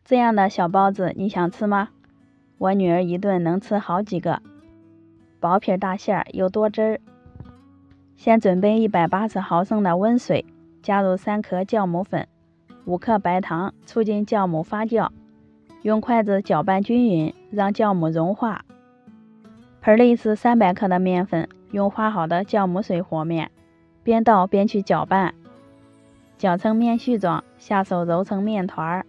这样的小包子你想吃吗？我女儿一顿能吃好几个，薄皮大馅儿又多汁儿。先准备180毫升的温水，加入3克酵母粉、5克白糖，促进酵母发酵。用筷子搅拌均匀，让酵母融化。盆里是300克的面粉，用化好的酵母水和面，边倒边去搅拌，搅成面絮状，下手揉成面团，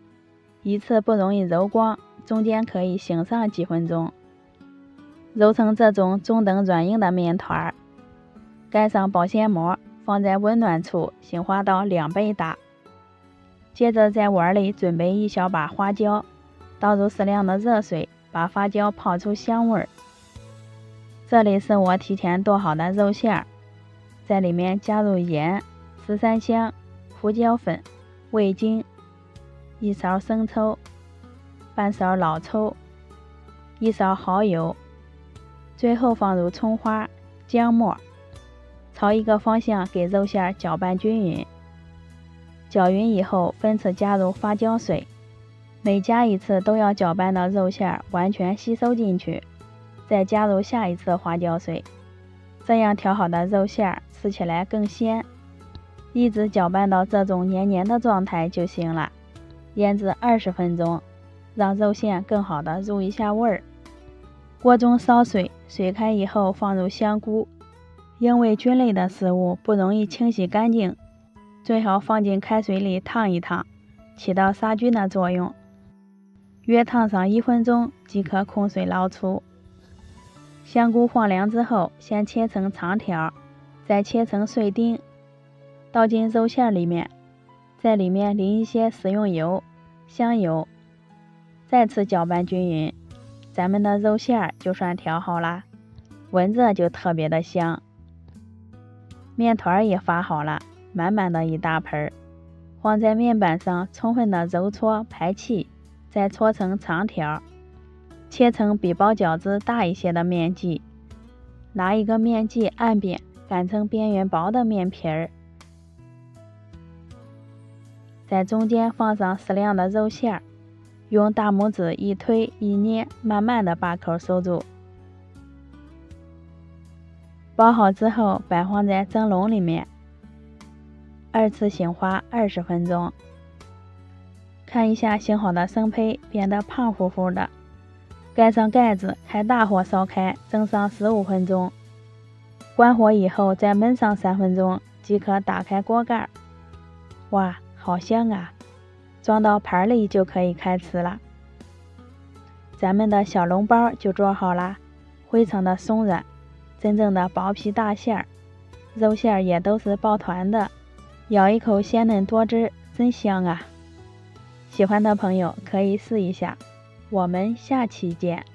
一次不容易揉光，中间可以醒上几分钟。揉成这种中等软硬的面团，盖上保鲜膜，放在温暖处醒化到2倍大。接着在碗里准备1小把花椒，倒入适量的热水，把花椒泡出香味儿。这里是我提前剁好的肉馅，在里面加入盐、十三香、胡椒粉、味精、1勺生抽、半勺老抽、1勺蚝油，最后放入葱花、姜末，朝一个方向给肉馅搅拌均匀。搅匀以后，分次加入发酵水，每加一次都要搅拌到肉馅完全吸收进去，再加入下一次花椒水。这样调好的肉馅吃起来更鲜。一直搅拌到这种黏黏的状态就行了。腌制20分钟，让肉馅更好的入一下味儿。锅中烧水，水开以后放入香菇，因为菌类的食物不容易清洗干净，最好放进开水里烫一烫，起到杀菌的作用。约烫上1分钟即可控水捞出。香菇放凉之后，先切成长条，再切成碎丁，倒进肉馅里面，在里面淋一些食用油、香油，再次搅拌均匀，咱们的肉馅就算调好啦，闻着就特别的香。面团也发好了，满满的一大盆，放在面板上充分的揉搓排气，再搓成长条，切成比包饺子大一些的面剂，拿一个面剂按扁，擀成边缘薄的面皮儿，在中间放上适量的肉馅，用大拇指一推一捏，慢慢的把口收住。包好之后摆放在蒸笼里面，二次醒化20分钟。看一下醒好的生胚变得胖乎乎的，盖上盖子，开大火烧开，蒸上15分钟。关火以后再焖上3分钟，即可打开锅盖。哇，好香啊！装到盘里就可以开吃了。咱们的小笼包就做好啦，非常的松软，真正的薄皮大馅儿，肉馅也都是抱团的，咬一口鲜嫩多汁，真香啊！喜欢的朋友可以试一下，我们下期见。